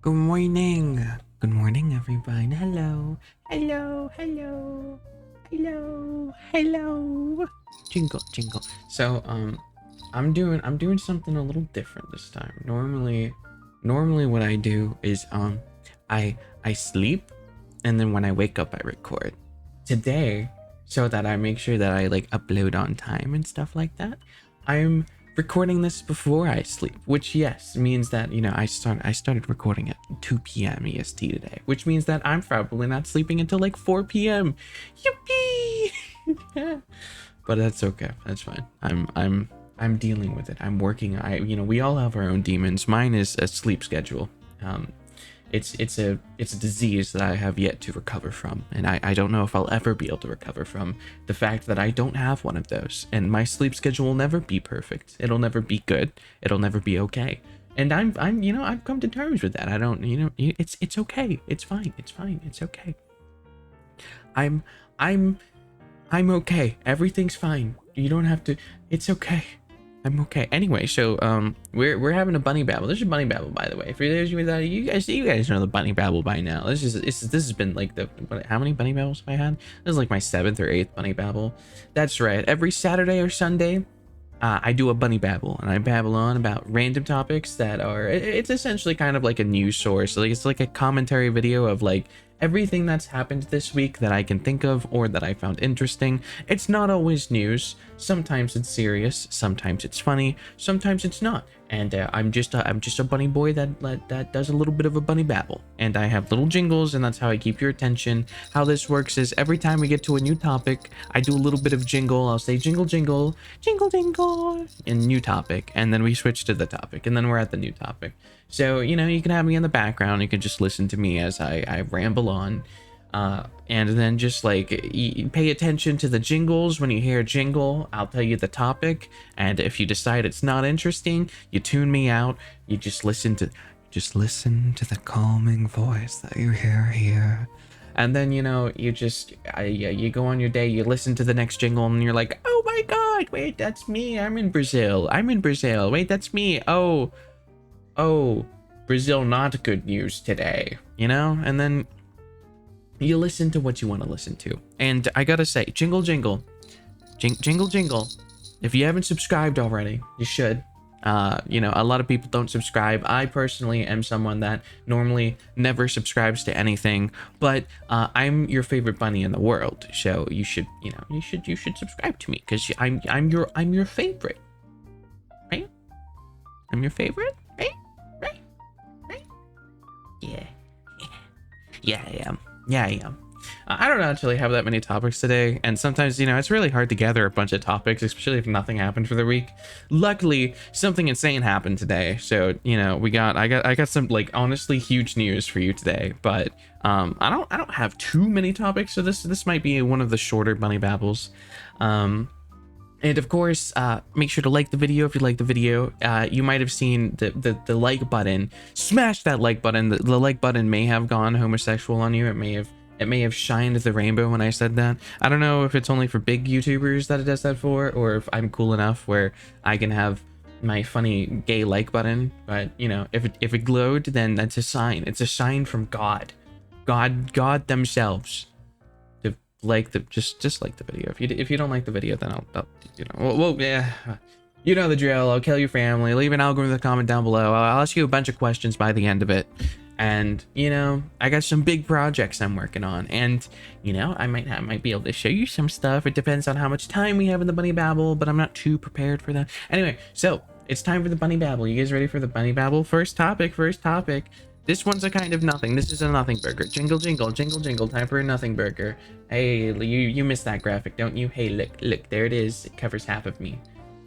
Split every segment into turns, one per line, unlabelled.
Good morning. Good morning, everyone. Hello. Hello. Hello. Hello. Hello. Jingle, jingle. So, I'm doing something a little different this time. Normally what I do is I sleep and then when I wake up I record. Today, so that I make sure that I like upload on time and stuff like that, I'm recording this before I sleep, which yes means that I started recording at 2 p.m. EST today, which means that I'm probably not sleeping until like 4 p.m. Yippee! But that's okay. That's fine. I'm dealing with it. I'm working. We all have our own demons. Mine is a sleep schedule. It's a disease that I have yet to recover from, and I don't know if I'll ever be able to recover from the fact that I don't have one of those, and my sleep schedule will never be perfect. It'll never be good. It'll never be okay. And I've come to terms with that. I don't, it's okay. It's fine. It's fine. It's okay. I'm I'm I'm okay. Everything's fine. You don't have to. It's okay. I'm okay. Anyway, so we're having a bunny babble. This is bunny babble, by the way. For those of you that you guys know the bunny babble by now. This has been like how many bunny babbles have I had? This is like my 7th or 8th bunny babble. That's right. Every Saturday or Sunday, I do a bunny babble, and I babble on about random topics that are. It's essentially kind of like a news source. Like it's like a commentary video of like everything that's happened this week that I can think of or that I found interesting. It's not always news. Sometimes it's serious. Sometimes it's funny. Sometimes it's not. And I'm just a bunny boy that does a little bit of a bunny babble. And I have little jingles, and that's how I keep your attention. How this works is every time we get to a new topic, I do a little bit of jingle. I'll say jingle, jingle, jingle, jingle, and new topic. And then we switch to the topic, and then we're at the new topic. So, you can have me in the background. You can just listen to me as I ramble on. And then just like pay attention to the jingles. When you hear a jingle, I'll tell you the topic. And if you decide it's not interesting, you tune me out. You just listen to the calming voice that you hear here. And then, you go on your day, you listen to the next jingle, and you're like, oh my God, wait, that's me. I'm in Brazil. Wait, that's me. Oh, Brazil, not good news today, and then you listen to what you want to listen to. And I gotta say, jingle, jingle, jingle, jingle. If you haven't subscribed already, you should. A lot of people don't subscribe. I personally am someone that normally never subscribes to anything, but I'm your favorite bunny in the world. So you should subscribe to me because I'm your favorite, right? I'm your favorite, right? Yeah, I am. Yeah, I am. I don't actually have that many topics today, and sometimes, it's really hard to gather a bunch of topics, especially if nothing happened for the week. Luckily, something insane happened today, so, I got some, like, honestly huge news for you today, but, I don't have too many topics, so this might be one of the shorter bunny babbles. And of course, make sure to like the video if you like the video. You might have seen the like button. Smash that like button. The like button may have gone homosexual on you. It may have shined the rainbow when I said that. I don't know if it's only for big YouTubers that it does that for, or if I'm cool enough where I can have my funny gay like button. But if it glowed, then that's a sign. It's a sign from God themselves. Like just like the video. If you don't like the video, then I'll well, yeah, you know the drill. I'll kill your family. Leave an algorithm comment down below. I'll ask you a bunch of questions by the end of it. And I got some big projects I'm working on, and I might be able to show you some stuff. It depends on how much time we have in the bunny babble, but I'm not too prepared for that. Anyway, so it's time for the bunny babble. You guys ready for the bunny babble? First topic. This one's a kind of nothing. This is a nothing burger. Jingle, jingle, jingle, jingle. Time for a nothing burger. Hey, you missed that graphic, don't you? Hey, look, there it is. It covers half of me.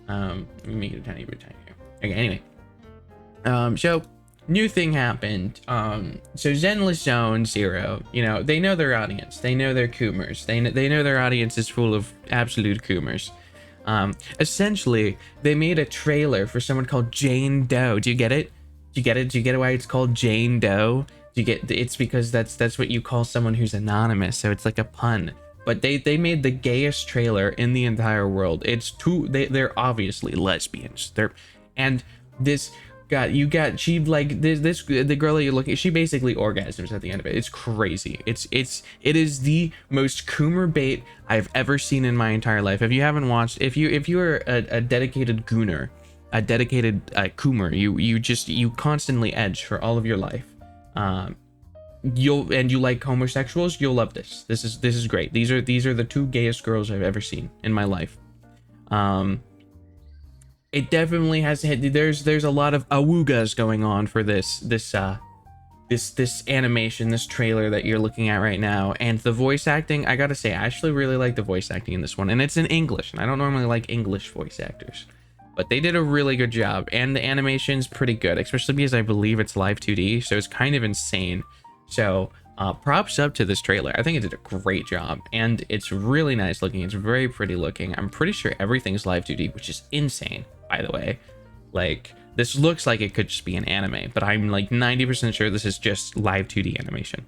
Let me make it a tiny bit tinier. Okay, anyway. So, new thing happened. So Zenless Zone Zero, they know their audience. They know their coomers. They know their audience is full of absolute coomers. Essentially, they made a trailer for someone called Jane Doe. Do you get it? Do you get why it's called Jane Doe? It's because that's what you call someone who's anonymous, so it's like a pun. But they made the gayest trailer in the entire world. They're obviously lesbians. And this she like this the girl that you're looking, she basically orgasms at the end of it. It's crazy. It is the most Coomer bait I've ever seen in my entire life. If you haven't watched, if you are a dedicated gooner, a dedicated Coomer, you constantly edge for all of your life. You like homosexuals, you'll love this. This is great. These are the two gayest girls I've ever seen in my life. It definitely has there's a lot of awoogas going on for this animation, this trailer that you're looking at right now. And the voice acting, I gotta say, I actually really like the voice acting in this one, and it's in English, and I don't normally like English voice actors, but they did a really good job. And the animation's pretty good, especially because I believe it's live 2D, so it's kind of insane. So props up to this trailer. I think it did a great job, and it's really nice looking. It's very pretty looking. I'm pretty sure everything's live 2D, which is insane, by the way. Like, this looks like it could just be an anime, but I'm like 90% sure this is just live 2D animation.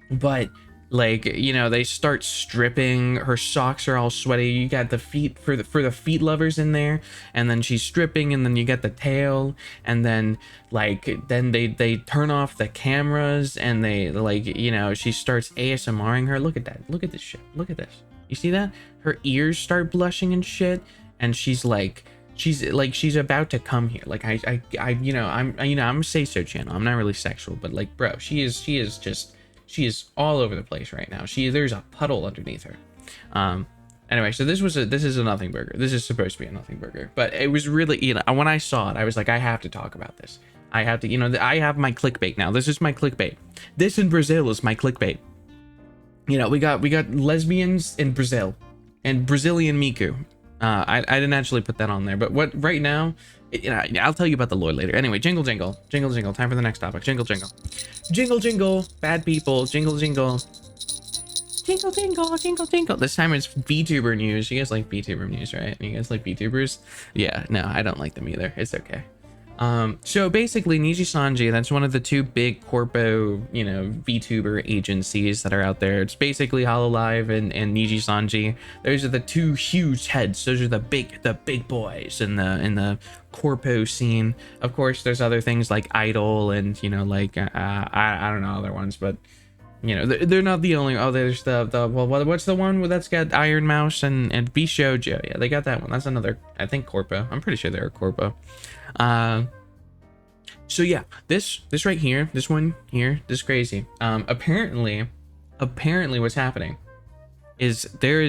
But like, you know, they start stripping, her socks are all sweaty, you got the feet for the feet lovers in there, and then she's stripping, and then you get the tail, and then like they turn off the cameras, and they, like, you know, she starts ASMRing her. Look at that, look at this shit, look at this, you see that? Her ears start blushing and shit, and she's she's about to come here. Like I you know, I'm a say-so channel, I'm not really sexual, but like, bro, she is all over the place right now. There's a puddle underneath her. Anyway, so this is a nothing burger. This is supposed to be a nothing burger, but it was really, you know, when I saw it, I was like, I have to talk about this. I have to, you know, I have my clickbait now. This is my clickbait. This in Brazil is my clickbait. You know, we got lesbians in Brazil and Brazilian Miku. I didn't actually put that on there, but what right now, you know, I'll tell you about the lore later. Anyway, jingle jingle, jingle jingle. Time for the next topic. Jingle jingle, jingle jingle. Bad people. Jingle jingle, jingle jingle, jingle jingle. This time it's VTuber news. You guys like VTuber news, right? You guys like VTubers? Yeah. No, I don't like them either. It's okay. So basically Nijisanji, that's one of the two big corpo, you know, VTuber agencies that are out there. It's basically Hololive and Nijisanji. Those are the two huge heads. Those are the big boys in the corpo scene. Of course, there's other things like Idol and, you know, like I don't know other ones, but you know, they're not the only. Oh, there's the well, what's the one that's got Iron Mouse and Bishoujo? Yeah, they got that one. That's another, I think, corpo. I'm pretty sure they're a corpo. So yeah, this right here, this one here, this is crazy. Apparently what's happening is they're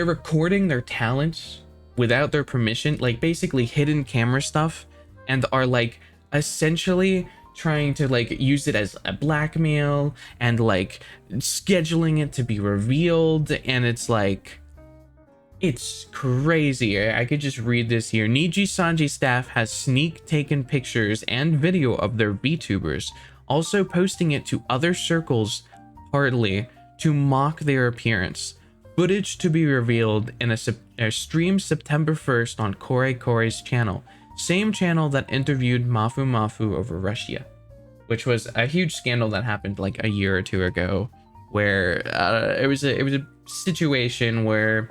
recording their talents without their permission, like basically hidden camera stuff, and are like essentially trying to like use it as a blackmail and like scheduling it to be revealed. And it's like, it's crazy. I could just read this here. Nijisanji staff has sneak taken pictures and video of their VTubers, also posting it to other circles partly to mock their appearance. Footage to be revealed in a stream September 1st on Kore Kore's channel. Same channel that interviewed Mafu Mafu over Russia, which was a huge scandal that happened like a year or two ago, where it was a situation where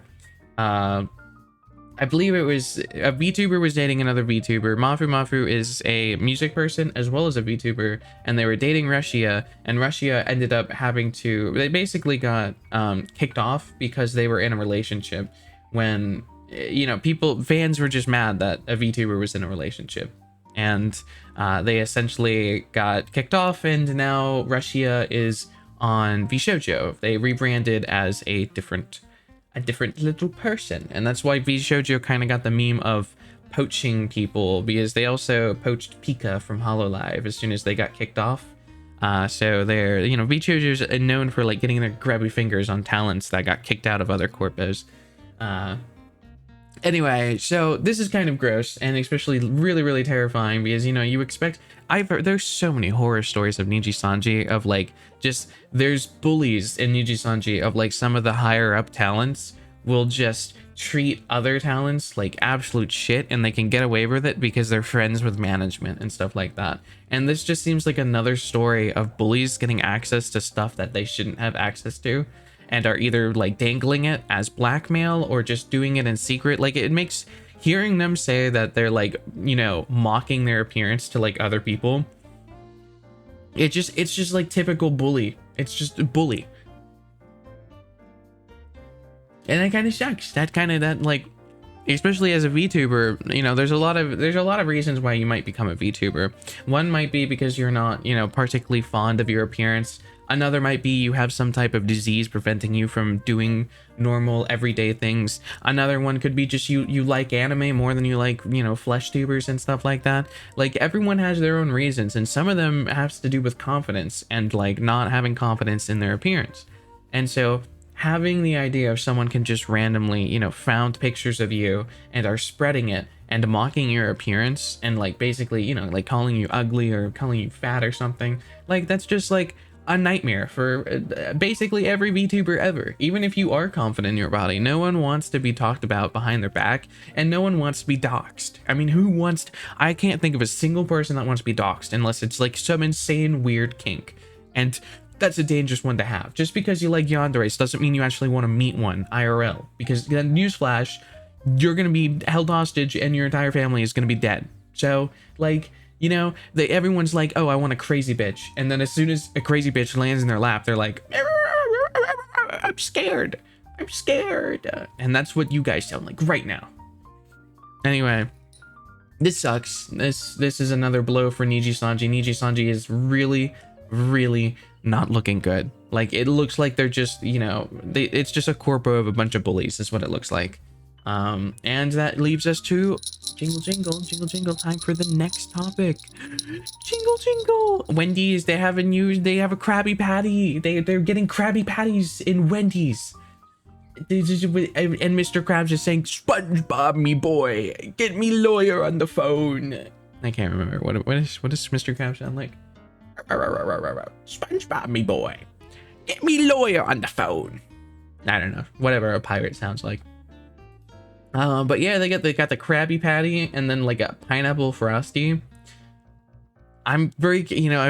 I believe it was a VTuber was dating another VTuber. Mafu Mafu is a music person as well as a VTuber, and they were dating Russia, and Russia ended up they basically got kicked off because they were in a relationship when, you know, fans were just mad that a VTuber was in a relationship, and they essentially got kicked off, and now Russia is on VShojo. They rebranded as a different little person, and that's why VShojo kind of got the meme of poaching people, because they also poached Pika from Hololive as soon as they got kicked off. So they're, you know, VShojo's known for like getting their grabby fingers on talents that got kicked out of other corpos. Anyway, so this is kind of gross, and especially really, really terrifying, because, you know, you expect, there's so many horror stories of Nijisanji, of like, just, there's bullies in Nijisanji of like some of the higher up talents will just treat other talents like absolute shit, and they can get away with it because they're friends with management and stuff like that. And this just seems like another story of bullies getting access to stuff that they shouldn't have access to, and are either like dangling it as blackmail or just doing it in secret. Like, it makes hearing them say that they're like, you know, mocking their appearance to like other people, it's just like typical bully. It's just a bully. And that kind of sucks. That like, especially as a VTuber, you know, there's a lot of reasons why you might become a VTuber. One might be because you're not, you know, particularly fond of your appearance. Another might be you have some type of disease preventing you from doing normal everyday things. Another one could be just you like anime more than you like, you know, flesh tubers and stuff like that. Like, everyone has their own reasons, and some of them has to do with confidence and like not having confidence in their appearance. And so having the idea of someone can just randomly, you know, found pictures of you and are spreading it and mocking your appearance and like basically, you know, like calling you ugly or calling you fat or something, like that's just like a nightmare for basically every VTuber ever. Even if you are confident in your body, no one wants to be talked about behind their back, and no one wants to be doxxed. I mean, who wants I can't think of a single person that wants to be doxxed unless it's like some insane weird kink. And that's a dangerous one to have. Just because you like yanderes doesn't mean you actually want to meet one IRL, because newsflash, you're going to be held hostage and your entire family is going to be dead. So like, you know, everyone's like, oh, I want a crazy bitch. And then as soon as a crazy bitch lands in their lap, they're like, I'm scared. I'm scared. And that's what you guys sound like right now. Anyway, this sucks. This is another blow for Nijisanji. Nijisanji is really not looking good. Like, it looks like they're just, you know, it's just a corpo of a bunch of bullies is what it looks like. And that leaves us to jingle jingle, time for the next topic. Jingle jingle. Wendy's, they have a Krabby Patty. They're getting Krabby Patties in Wendy's. And Mr. Krabs is saying, SpongeBob me boy, get me lawyer on the phone. I can't remember what does Mr. Krabs sound like? SpongeBob me boy, get me lawyer on the phone. I don't know, whatever a pirate sounds like. But yeah, they got the Krabby Patty and then like a pineapple frosty. I'm very, you know,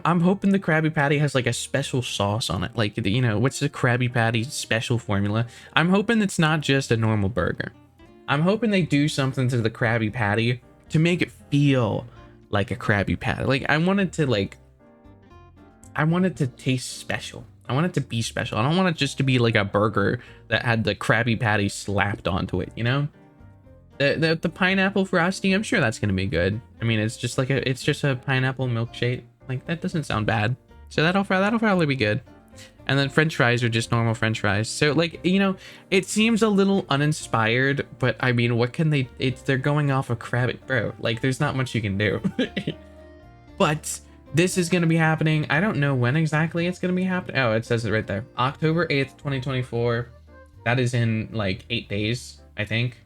I'm hoping the Krabby Patty has like a special sauce on it. Like, you know, what's the Krabby Patty special formula? I'm hoping it's not just a normal burger. I'm hoping they do something to the Krabby Patty to make it feel like a Krabby Patty. Like, I want it to taste special. I want it to be special. I don't want it just to be like a burger that had the Krabby Patty slapped onto it, you know? The pineapple frosty, I'm sure that's gonna be good. I mean, it's just a pineapple milkshake. Like, that doesn't sound bad. So that'll probably be good. And then French fries are just normal French fries. So like, you know, it seems a little uninspired, but I mean, what can they're going off of Krabby, bro. Like, there's not much you can do. But this is going to be happening. I don't know when exactly it's going to be happening. Oh, it says it right there. October 8th, 2024. That is in like 8 days, I think.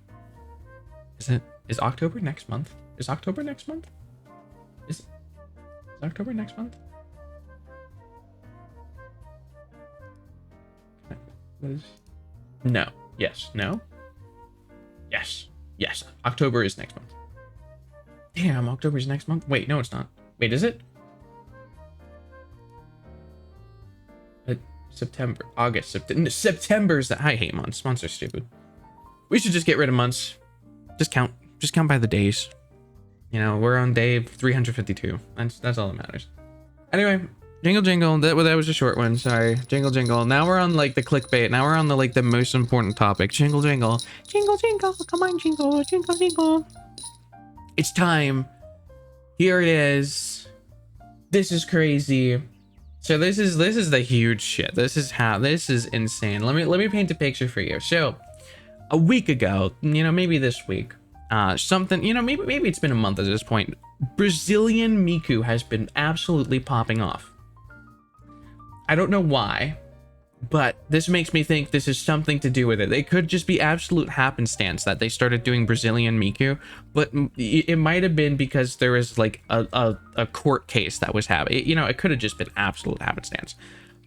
Is October next month? Is October next month? Is October next month? What is? No. Yes. No. Yes. Yes. October is next month. Damn, October is next month. Wait, no, it's not. Wait, is it? September, August, September's that I hate months. Months are stupid. We should just get rid of months. Just count by the days. You know, we're on day 352. That's all that matters. Anyway, jingle jingle. That was a short one. Sorry. Jingle jingle. Now we're on like the clickbait. Now we're on the most important topic. Jingle jingle. Jingle jingle. Come on, jingle jingle jingle. It's time. Here it is. This is crazy. So this is the huge shit. This is insane. Let me paint a picture for you. So a week ago, you know, maybe this week, something, you know, maybe it's been a month at this point. Brazilian Miku has been absolutely popping off. I don't know why, but this makes me think this is something to do with it. It could just be absolute happenstance that they started doing Brazilian Miku, but it might have been because there was like a court case that was happening. You know, it could have just been absolute happenstance.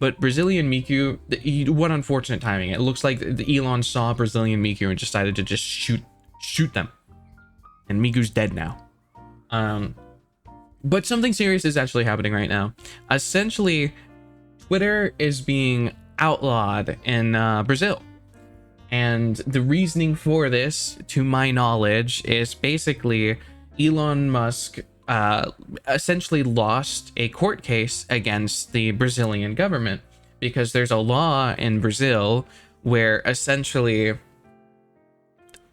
But Brazilian Miku, what unfortunate timing. It looks like Elon saw Brazilian Miku and decided to just shoot them. And Miku's dead now. But something serious is actually happening right now. Essentially, Twitter is being outlawed in Brazil, And the reasoning for this, to my knowledge, is basically Elon Musk essentially lost a court case against the Brazilian government, because there's a law in Brazil where essentially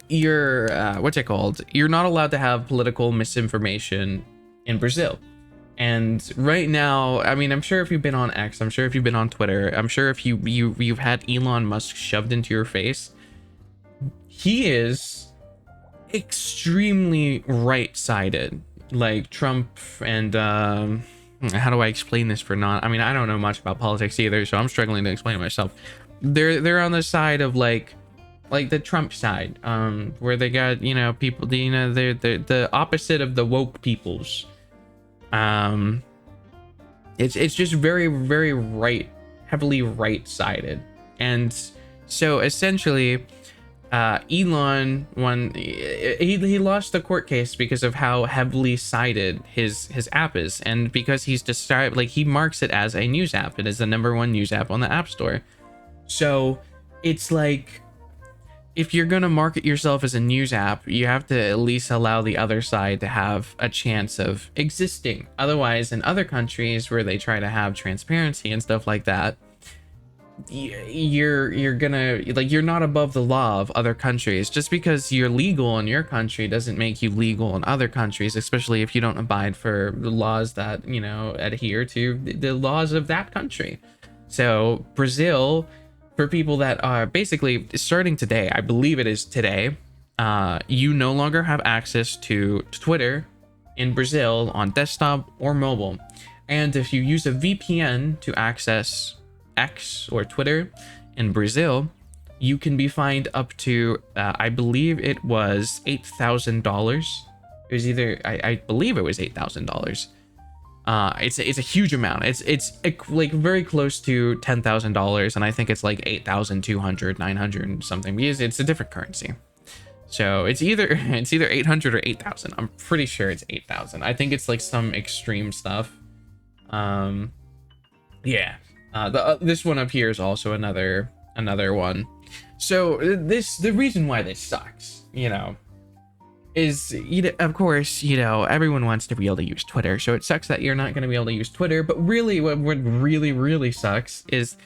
you're what's it called? You're not allowed to have political misinformation in Brazil. And right now, I mean, I'm sure if you've been on X, I'm sure if you've been on Twitter, I'm sure if you've had Elon Musk shoved into your face, he is extremely right-sided, like Trump. And how do I explain this for not? I mean, I don't know much about politics either, so I'm struggling to explain it myself. They're on the side of like the Trump side, where they got, you know, people, they're the opposite of the woke peoples. It's just very, very right, heavily right-sided. And so essentially, Elon won. He lost the court case because of how heavily sided his app is, and because he's decided, like, he marks it as a news app. It is the #1 news app on the App Store. So it's like, if you're going to market yourself as a news app, you have to at least allow the other side to have a chance of existing. Otherwise, in other countries where they try to have transparency and stuff like that, you're gonna, like, you're not above the law of other countries. Just because you're legal in your country doesn't make you legal in other countries, especially if you don't abide for the laws that, you know, adhere to the laws of that country. So Brazil, for people that are basically starting today, I believe it is today, you no longer have access to Twitter in Brazil on desktop or mobile. And if you use a VPN to access X or Twitter in Brazil, you can be fined up to, I believe it was $8,000. It was either, I believe it was $8,000. It's a huge amount. It's like very close to $10,000, and I think it's like 8,200, 900 something, because it's a different currency. So it's either 800 or 8,000. I'm pretty sure it's 8,000. I think it's like some extreme stuff. Yeah. This one up here is also another one. So the reason why this sucks, you know, is, you know, of course, you know, everyone wants to be able to use Twitter, so it sucks that you're not going to be able to use Twitter. But really, what really sucks is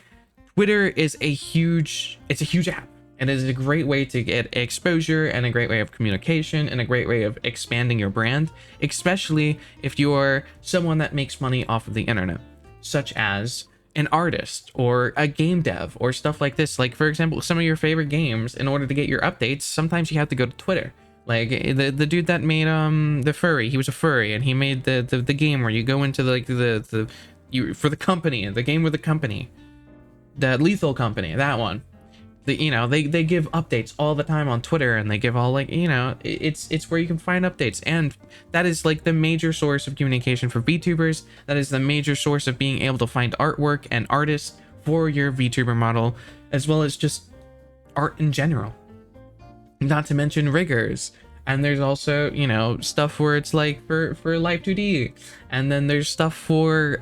Twitter is a huge app, and it is a great way to get exposure, and a great way of communication, and a great way of expanding your brand, especially if you're someone that makes money off of the internet, such as an artist or a game dev or stuff like this. Like, for example, some of your favorite games, in order to get your updates, sometimes you have to go to Twitter. Like the dude that made the furry, he was a furry, and he made the game where you go into like for the company, the game with the company, the Lethal Company, that one. You know, they give updates all the time on Twitter, and they give all, like, you know, it's where you can find updates, and that is like the major source of communication for VTubers. That is the major source of being able to find artwork and artists for your VTuber model, as well as just art in general. Not to mention riggers. And there's also, you know, stuff where it's like for Live 2D, and then there's stuff for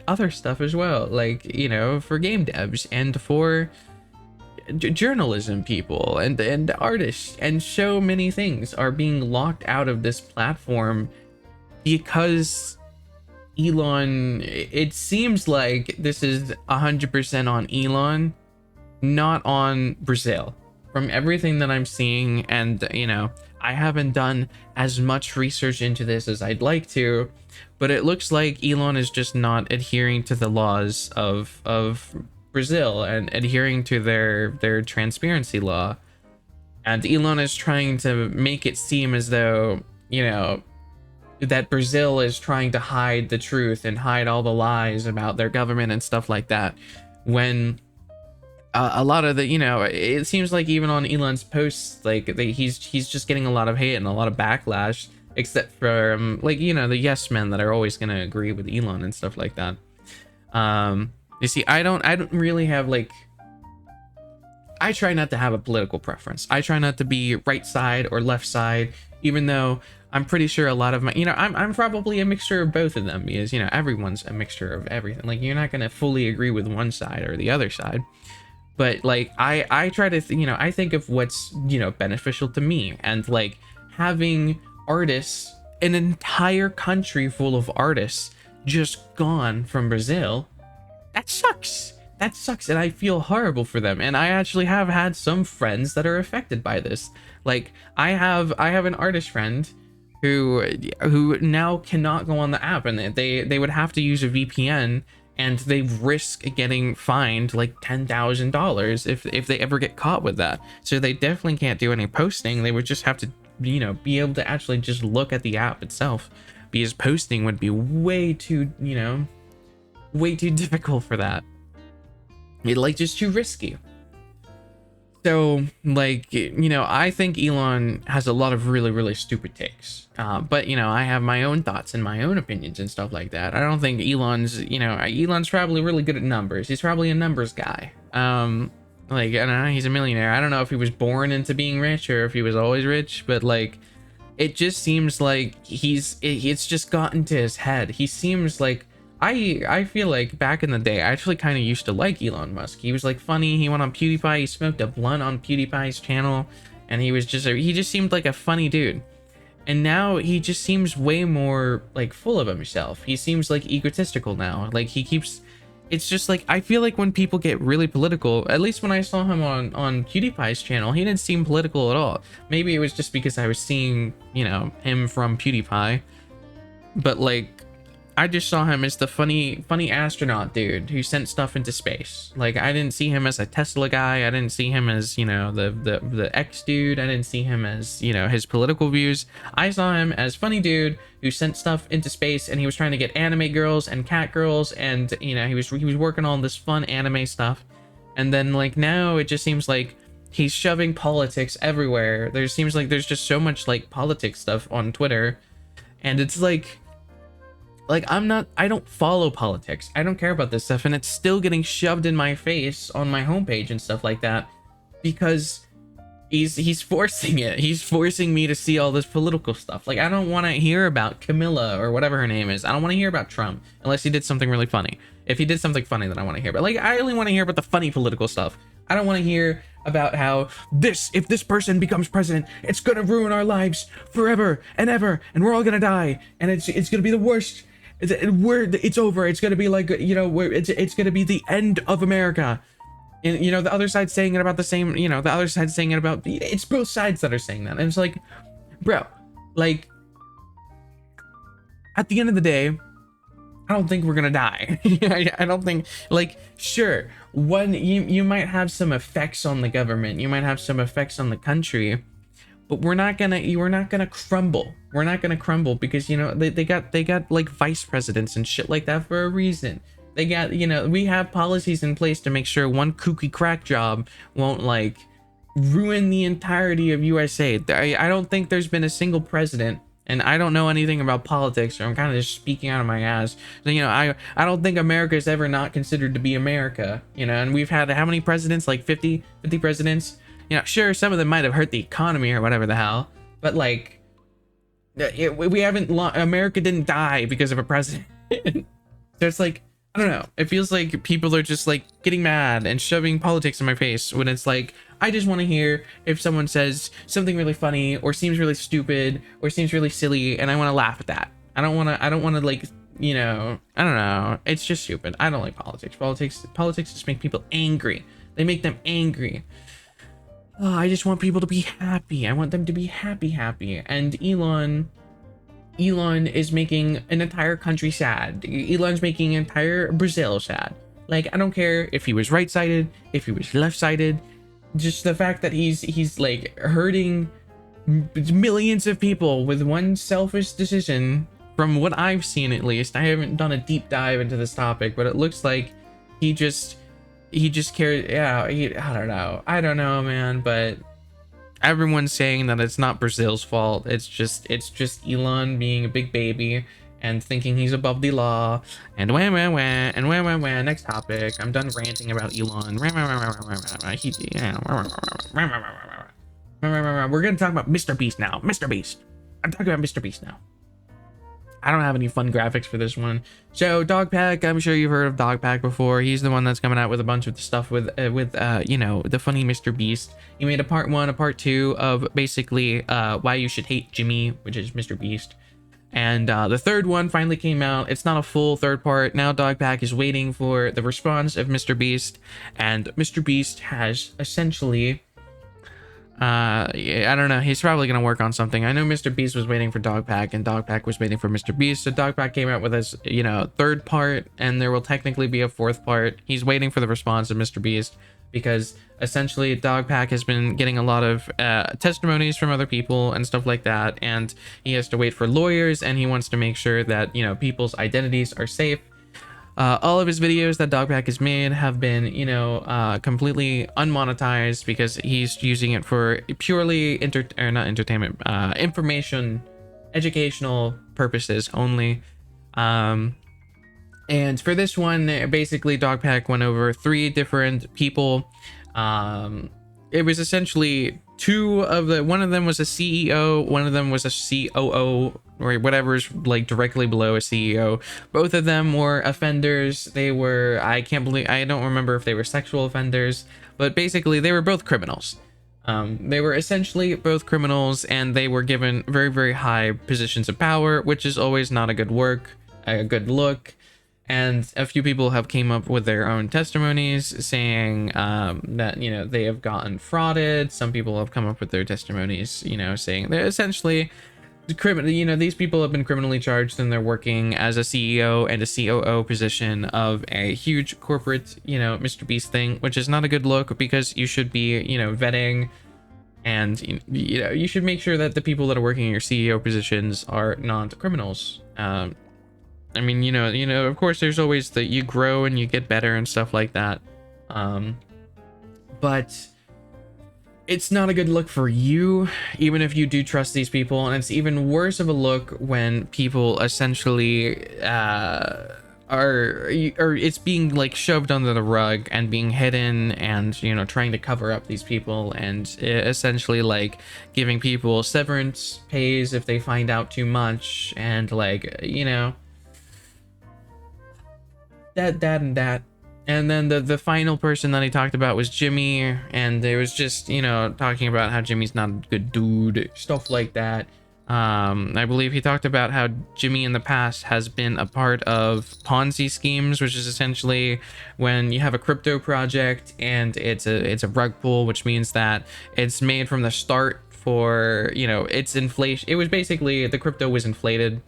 other stuff as well, like, you know, for game devs and for journalism people and artists, and so many things are being locked out of this platform because Elon, it seems like this is 100% on Elon, not on Brazil, from everything that I'm seeing. And, you know, I haven't done as much research into this as I'd like to, but it looks like Elon is just not adhering to the laws of Brazil and adhering to their transparency law. And Elon is trying to make it seem as though, you know, that Brazil is trying to hide the truth and hide all the lies about their government and stuff like that, when a lot of the, you know, it seems like even on Elon's posts, like he's just getting a lot of hate and a lot of backlash, except for like, you know, the yes men that are always going to agree with Elon and stuff like that. You see, I don't really have, like, I try not to have a political preference. I try not to be right side or left side, even though I'm pretty sure a lot of my, you know, I'm probably a mixture of both of them, because, you know, everyone's a mixture of everything. Like, you're not going to fully agree with one side or the other side. but like I try to I think of what's beneficial to me, and like having artists, an entire country full of artists just gone from Brazil, that sucks. That sucks, and I feel horrible for them. And I actually have had some friends that are affected by this. Like I have an artist friend who now cannot go on the app, and they would have to use a VPN, and they risk getting fined like $10,000 if they ever get caught with that. So they definitely can't do any posting. They would just have to be able to actually just look at the app itself, because posting would be way too way too difficult for that. It like just too risky. So like I think Elon has a lot of really stupid takes, but I have my own thoughts and my own opinions and stuff like that. I don't think Elon's probably really good at numbers. He's probably a numbers guy. Like I don't know, he's a millionaire. I don't know if he was born into being rich or if he was always rich, but like it just seems like it's just gotten to his head. He seems like I feel like back in the day, I actually kind of used to like Elon Musk. He was like funny. He went on PewDiePie. He smoked a blunt on PewDiePie's channel, and he just seemed like a funny dude. And now he just seems way more like full of himself. He seems like egotistical now. Like it's just like, I feel like when people get really political, at least when I saw him on PewDiePie's channel, he didn't seem political at all. Maybe it was just because I was seeing him from PewDiePie, but like I just saw him as the funny astronaut dude who sent stuff into space. Like I didn't see him as a Tesla guy. I didn't see him as the X dude. I didn't see him as his political views. I saw him as funny dude who sent stuff into space, and he was trying to get anime girls and cat girls, and he was working on this fun anime stuff. And then like now it just seems like he's shoving politics everywhere. There seems like there's just so much like politics stuff on Twitter, and it's like I don't follow politics. I don't care about this stuff, and it's still getting shoved in my face on my homepage and stuff like that, because he's forcing it. He's forcing me to see all this political stuff. Like I don't want to hear about Camilla or whatever her name is. I don't want to hear about Trump unless he did something really funny. If he did something funny, then I want to hear about. Like I only want to hear about the funny political stuff. I don't want to hear about how if this person becomes president, it's gonna ruin our lives forever and ever, and we're all gonna die, and it's gonna be the worst. It's over. It's gonna be like it's gonna be the end of America. And the other side's saying it about the same. The other side's saying it about. It's both sides that are saying that, and it's like, bro, like at the end of the day, I don't think we're gonna die. I don't think, like, sure, you might have some effects on the government, you might have some effects on the country, but we're not gonna crumble. We're not gonna crumble because they got like vice presidents and shit like that for a reason. They got we have policies in place to make sure one kooky crack job won't like ruin the entirety of USA. I don't think there's been a single president, and I don't know anything about politics, so I'm kind of just speaking out of my ass. I don't think America is ever not considered to be America. And we've had how many presidents? Like 50 presidents. Sure, some of them might have hurt the economy or whatever the hell, but like, we haven't. America didn't die because of a president. So it's like, I don't know. It feels like people are just like getting mad and shoving politics in my face when it's like, I just want to hear if someone says something really funny or seems really stupid or seems really silly, and I want to laugh at that. I don't want to like, I don't know. It's just stupid. I don't like politics. Politics just make people angry. They make them angry. Oh, I just want people to be happy. I want them to be happy. And Elon is making an entire country sad. Elon's making entire Brazil sad. Like, I don't care if he was right-sided, if he was left-sided. Just the fact that he's like hurting millions of people with one selfish decision, from what I've seen at least. I haven't done a deep dive into this topic, but it looks like he just cares. Yeah, I don't know, man, but everyone's saying that it's not Brazil's fault. It's just Elon being a big baby and thinking he's above the law. And next topic. I'm done ranting about Elon. We're gonna talk about Mr. Beast now. I'm talking about Mr. Beast now. I don't have any fun graphics for this one. So Dogpack, I'm sure you've heard of Dogpack before. He's the one that's coming out with a bunch of stuff with you know, the funny Mr. Beast. He made a part 1, a part 2 of basically why you should hate Jimmy, which is Mr. Beast. And the third one finally came out. It's not a full third part. Now Dogpack is waiting for the response of Mr. Beast, and Mr. Beast has essentially I don't know, he's probably gonna work on something. I know Mr. Beast was waiting for Dogpack, and Dogpack was waiting for Mr. Beast, so Dogpack came out with his, you know, third part, and there will technically be a fourth part. He's waiting for the response of Mr. Beast, because essentially Dogpack has been getting a lot of testimonies from other people and stuff like that, and he has to wait for lawyers, and he wants to make sure that, you know, people's identities are safe. All of his videos that Dogpack has made have been, you know, completely unmonetized because he's using it for purely not entertainment, information, educational purposes only. And for this one, basically Dogpack went over 3 different people. It was essentially one of them was a CEO, one of them was a COO, or whatever's like directly below a CEO. Both of them were offenders. They were, I don't remember if they were sexual offenders, but basically they were both criminals. They were essentially both criminals, and they were given very, very high positions of power, which is always not a good look. And a few people have came up with their own testimonies saying that, you know, they have gotten frauded. Some people have come up with their testimonies, you know, saying they're essentially you know, these people have been criminally charged, and they're working as a CEO and a COO position of a huge corporate, you know, Mr. Beast thing, which is not a good look, because you should be, you know, vetting, and, you know, you should make sure that the people that are working in your CEO positions are not criminals. I mean, you know, of course, there's always that you grow and you get better and stuff like that. But it's not a good look for you, even if you do trust these people. And it's even worse of a look when people essentially it's being like shoved under the rug and being hidden, and, you know, trying to cover up these people, and essentially like giving people severance pays if they find out too much, and like, you know, that. And then the final person that he talked about was Jimmy, and it was just, you know, talking about how Jimmy's not a good dude, stuff like that. I believe he talked about how Jimmy in the past has been a part of Ponzi schemes, which is essentially when you have a crypto project and it's a rug pull, which means that it's made from the start for, you know, it's inflation. It was basically, the crypto was inflated,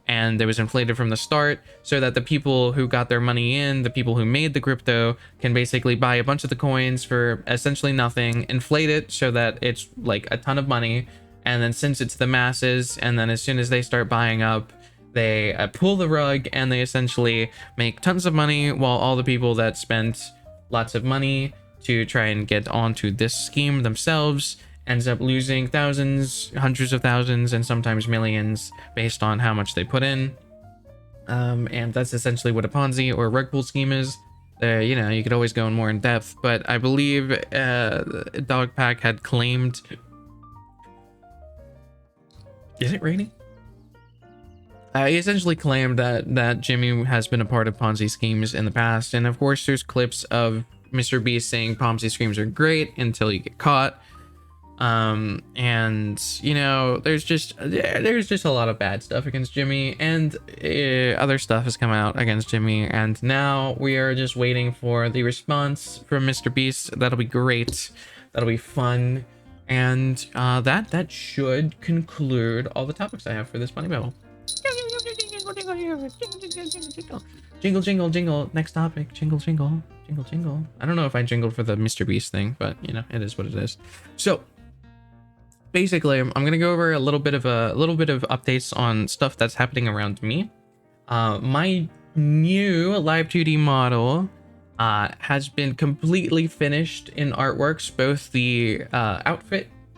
and it was inflated from the start, so that the people who got their money in, the people who made the crypto, can basically buy a bunch of the coins for essentially nothing, inflate it so that it's like a ton of money, and then since it's the masses, and then as soon as they start buying up, they pull the rug, and they essentially make tons of money, while all the people that spent lots of money to try and get onto this scheme themselves ends up losing thousands, hundreds of thousands, and sometimes millions based on how much they put in. And that's essentially what a Ponzi or rug pull scheme is. You know, you could always go in more in depth, but I believe Dogpack had claimed... Is it raining? He essentially claimed that Jimmy has been a part of Ponzi schemes in the past, and of course there's clips of Mr. Beast saying Ponzi schemes are great until you get caught. And, you know, there's just a lot of bad stuff against Jimmy, and other stuff has come out against Jimmy, and now we are just waiting for the response from Mr. Beast. That'll be great. That'll be fun. And that should conclude all the topics I have for this Bunny Babble. Jingle, jingle, jingle. Next topic. Jingle, jingle, jingle, jingle. I don't know if I jingled for the Mr. Beast thing, but, you know, it is what it is. So basically, I'm gonna go over a little bit of updates on stuff that's happening around me. My new Live 2D model has been completely finished in artworks, both the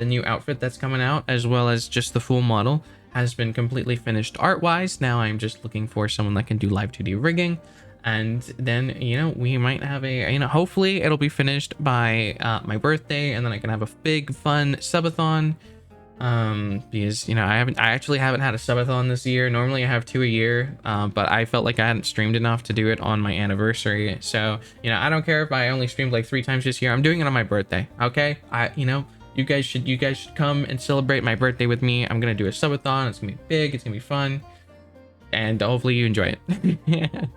new outfit that's coming out, as well as just the full model has been completely finished art-wise. Now I'm just looking for someone that can do Live 2D rigging, and then, you know, we might have a, you know, hopefully it'll be finished by my birthday, and then I can have a big fun subathon Because I actually haven't had a subathon this year. Normally I have 2 a year, but I felt like I hadn't streamed enough to do it on my anniversary. So I don't care if I only streamed like 3 times this year. I'm doing it on my birthday. Okay, you guys should come and celebrate my birthday with me. I'm gonna do a subathon. It's gonna be big, it's gonna be fun, and hopefully you enjoy it.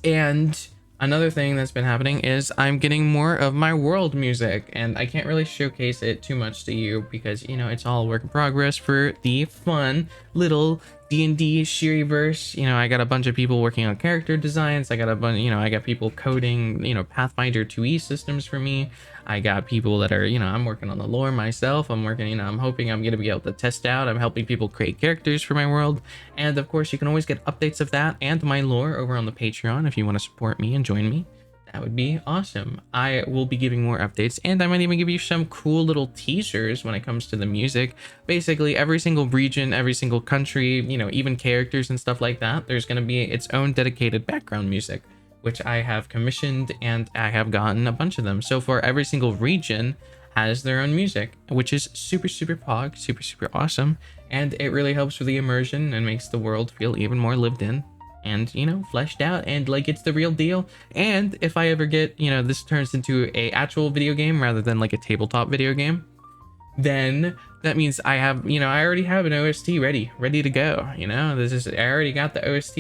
And another thing that's been happening is I'm getting more of my world music, and I can't really showcase it too much to you because it's all work in progress for the fun little D&D Shiriverse. I got a bunch of people working on character designs. I got a bunch, I got people coding, Pathfinder 2e systems for me. I got people that are, I'm working on the lore myself. I'm working, I'm hoping I'm going to be able to test out. I'm helping people create characters for my world. And of course, you can always get updates of that and my lore over on the Patreon if you want to support me and join me. That would be awesome. I will be giving more updates, and I might even give you some cool little teasers when it comes to the music. Basically, every single region, every single country, even characters and stuff like that, there's going to be its own dedicated background music, which I have commissioned, and I have gotten a bunch of them. So far, every single region has their own music, which is super, super pog, super, super awesome. And it really helps with the immersion and makes the world feel even more lived in and, fleshed out, and like it's the real deal. And if I ever get, this turns into a actual video game rather than like a tabletop video game, then that means I have, I already have an OST ready to go. I already got the OST.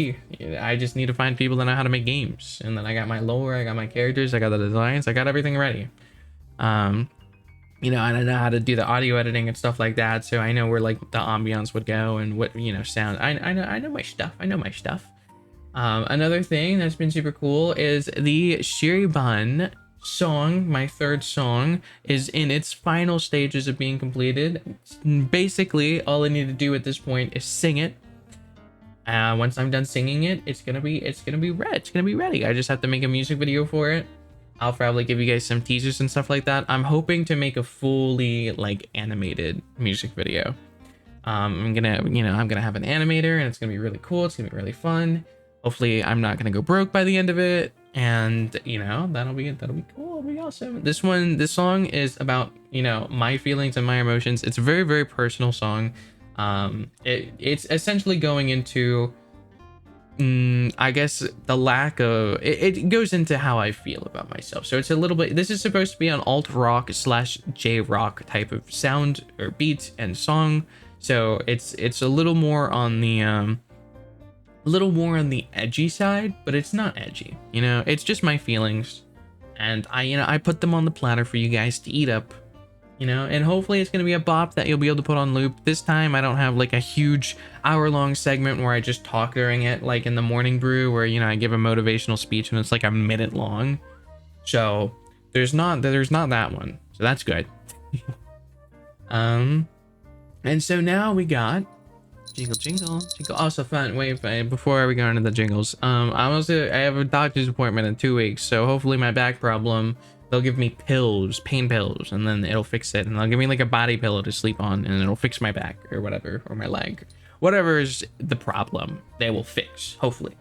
I just need to find people that know how to make games. And then I got my lore, I got my characters, I got the designs, I got everything ready. And I know how to do the audio editing and stuff like that. So I know where like the ambiance would go and what, sound. I know my stuff. I know my stuff. Another thing that's been super cool is the Shirybun song, my 3rd song, is in its final stages of being completed. Basically, all I need to do at this point is sing it. Once I'm done singing it, it's gonna be ready. I just have to make a music video for it. I'll probably give you guys some teasers and stuff like that. I'm hoping to make a fully like animated music video. I'm gonna have an animator, and it's gonna be really cool. It's gonna be really fun. Hopefully I'm not gonna go broke by the end of it, and that'll be cool. It'll be awesome. This song is about my feelings and my emotions. It's a very, very personal song. It's essentially going into I guess the lack of it goes into how I feel about myself. So it's a little bit, this is supposed to be an alt rock / J rock type of sound or beat and song. So it's a little more on the edgy side, but it's not edgy. It's just my feelings, and I put them on the platter for you guys to eat up. And hopefully it's going to be a bop that you'll be able to put on loop. This time I don't have like a huge hour-long segment where I just talk during it, like in the morning brew where I give a motivational speech and it's like a minute long. So there's not that one, so that's good. And so now we got jingle jingle jingle. Also fun. Wait, before we go into the jingles, I have a doctor's appointment in 2 weeks, so hopefully my back problem, they'll give me pills, pain pills, and then it'll fix it, and they'll give me like a body pillow to sleep on, and it'll fix my back or whatever, or my leg, whatever is the problem, they will fix, hopefully.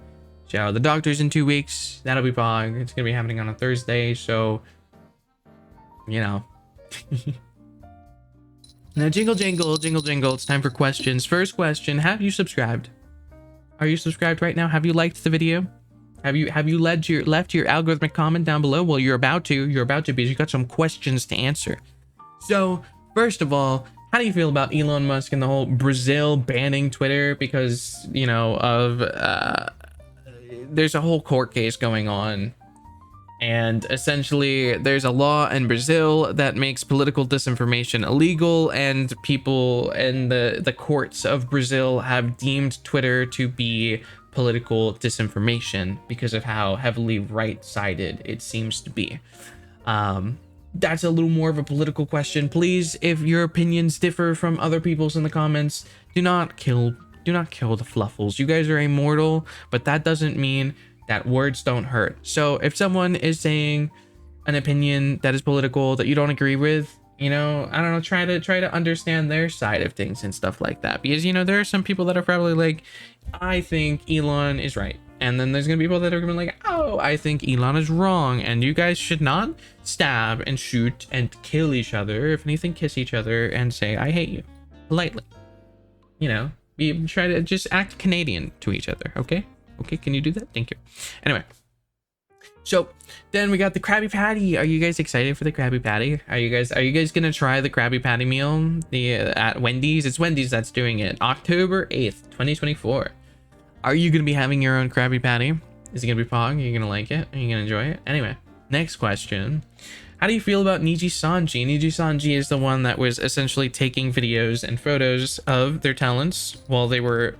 So the doctor's in 2 weeks. That'll be fun. It's gonna be happening on a Thursday, so Now jingle jingle jingle jingle, it's time for questions. First question: have you subscribed? Are you subscribed right now? Have you liked the video? Have you left your algorithmic comment down below? Well, you're about to because you got some questions to answer. So first of all, how do you feel about Elon Musk and the whole Brazil banning Twitter because there's a whole court case going on, and essentially there's a law in Brazil that makes political disinformation illegal, and people in the courts of Brazil have deemed Twitter to be political disinformation because of how heavily right-sided it seems to be. That's a little more of a political question. Please, if your opinions differ from other people's in the comments, do not kill the fluffles. You guys are immortal, but that doesn't mean that words don't hurt. So if someone is saying an opinion that is political that you don't agree with, I don't know, try to understand their side of things and stuff like that, because there are some people that are probably like, I think Elon is right, And then there's gonna be people that are gonna be like, oh, I think Elon is wrong, and you guys should not stab and shoot and kill each other. If anything, kiss each other and say, I hate you. Politely. You know, try to just act Canadian to each other, okay? Okay, can you do that? Thank you. Anyway. So then we got the Krabby Patty. Are you guys excited for the Krabby Patty? Are you guys gonna try the Krabby Patty meal at Wendy's? It's Wendy's that's doing it. October 8th, 2024. Are you gonna be having your own Krabby Patty? Is it gonna be Pog? Are you gonna like it? Are you gonna enjoy it? Anyway, next question. How do you feel about Nijisanji? Nijisanji is the one that was essentially taking videos and photos of their talents while they were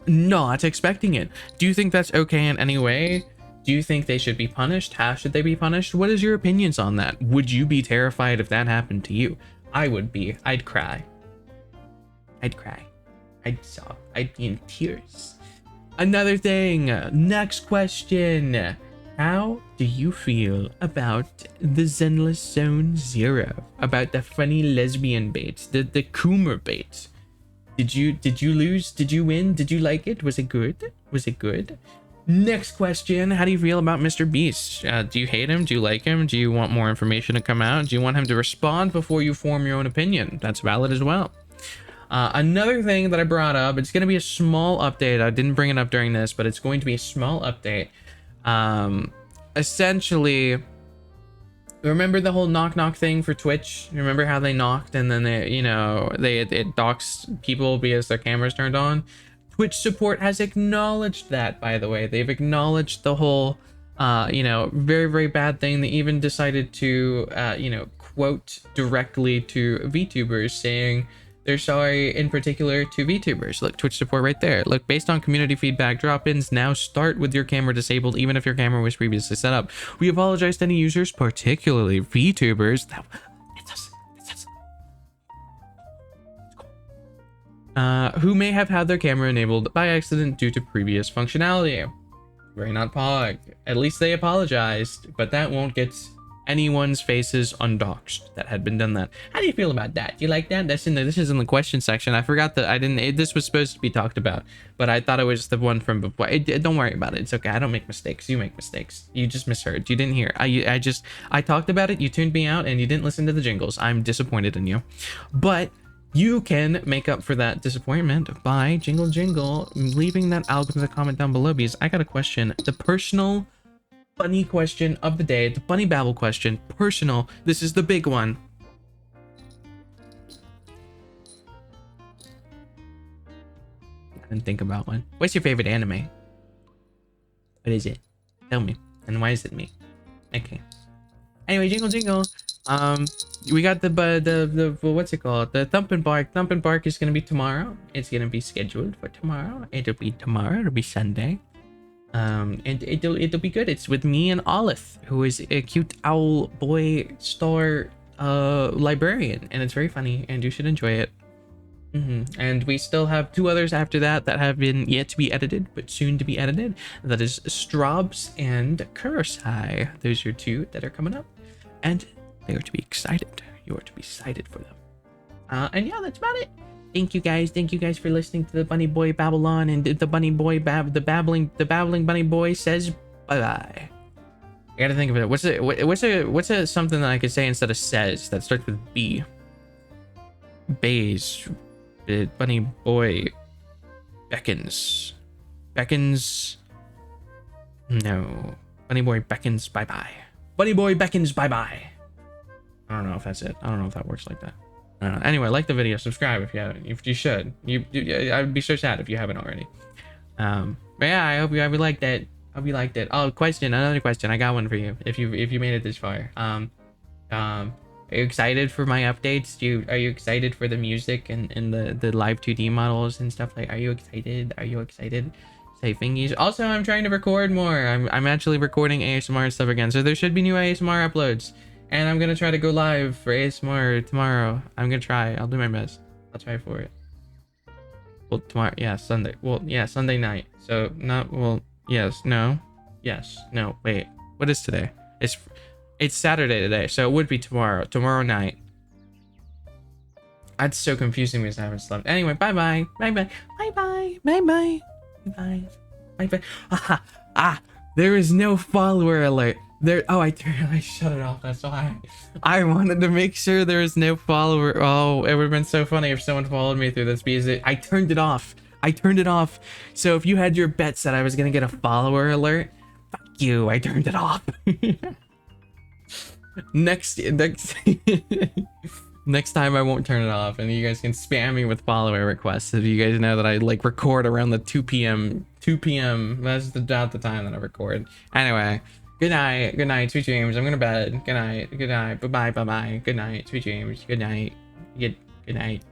not expecting it. Do you think that's okay in any way? Do you think they should be punished? How should they be punished? What is your opinions on that? Would you be terrified if that happened to you? I would be. I'd cry. I'd cry. I'd sob. I'd be in tears. Another thing. Next question. How do you feel about the Zenless Zone Zero? About the funny lesbian bait? The Coomer bait? Did you lose? Did you win? Did you like it? Was it good? Was it good? Next question. How do you feel about Mr. Beast? Do you hate him? Do you like him? Do you want more information to come out? Do you want him to respond before you form your own opinion? That's valid as well. Another thing that I brought up, it's going to be a small update. I didn't bring it up during this, but it's going to be a small update. Essentially, remember the whole knock thing for Twitch? Remember how they knocked and then they, you know, it docks people because their cameras turned on? Twitch support has acknowledged that, by the way. They've acknowledged the whole, you know, very bad thing. They even decided to, you know, quote directly to VTubers saying they're sorry in particular to VTubers. Look, Twitch support right there. Look, based on community feedback, drop-ins now start with your camera disabled, even if your camera was previously set up. We apologize to any users, particularly VTubers. Who may have had their camera enabled by accident due to previous functionality. Very not Pog. At least they apologized, but that won't get anyone's faces undoxed that had been done that. How do you feel about that? Do you like that? This is in the question section. I forgot that this was supposed to be talked about, but I thought it was the one from before. Don't worry about it. It's okay. I don't make mistakes. You make mistakes. You just misheard. You didn't hear. I talked about it. You tuned me out and you didn't listen to the jingles. I'm disappointed in you, but you can make up for that disappointment by jingle leaving that algorithm comment down below, because I got a question. The personal bunny question of the day, the bunny babble question, personal. This is the big one. I didn't think about one. What's your favorite anime? What is it? Tell me. And why is it me? Okay. Anyway, jingle. We got the what's it called? The Thump and Bark. Thump and Bark is gonna be tomorrow. It's gonna be scheduled for tomorrow. It'll be tomorrow. It'll be Sunday. And it'll be good. It's with me and Olive, who is a cute owl boy star librarian, and it's very funny, and you should enjoy it. And we still have 2 others after that have been yet to be edited, but soon to be edited. That is Strobs and Kurosai. Those are 2 that are coming up, and they are to be excited. You are to be excited for them. And yeah, that's about it. Thank you guys for listening to the Bunny Boy Babylon, and the Bunny Boy the babbling Bunny Boy says bye bye. I gotta think of it. What's a something that I could say instead of says that starts with B? Bays. The Bunny Boy beckons. No. Bunny Boy beckons bye bye. Bunny Boy beckons bye bye. I don't know if that's it. I don't know if that works like that. Anyway, like the video, subscribe if you haven't. If you should, I would be so sad if you haven't already. But yeah, I hope you liked it. Oh, another question. I got one for you. If you made it this far, are you excited for my updates? Are you excited for the music and the live 2D models and stuff? Like, are you excited? Say thingies. Also, I'm trying to record more. I'm actually recording ASMR and stuff again, so there should be new ASMR uploads. And I'm gonna try to go live for ASMR tomorrow. I'm gonna try. I'll do my best. I'll try for it. Well, tomorrow. Yeah, Sunday. Well, yeah, Sunday night. So not. Well, yes. No. Yes. No. Wait. What is today? It's Saturday today, so it would be tomorrow. Tomorrow night. That's so confusing because I haven't slept. Anyway, bye bye. Bye bye. Bye bye. Bye bye. Bye bye. I bet. There is no follower alert. There. Oh, I shut it off. That's why. I wanted to make sure there is no follower. Oh, it would have been so funny if someone followed me through this because I turned it off. I turned it off. So if you had your bets that I was gonna get a follower alert, fuck you. I turned it off. next next time I won't turn it off, and you guys can spam me with follower requests if you guys know that I like record around the 2 p.m. That's about the time that I record. Anyway, good night, sweet dreams. I'm gonna bed. Good night, bye bye, good night, sweet dreams. Good night, good night.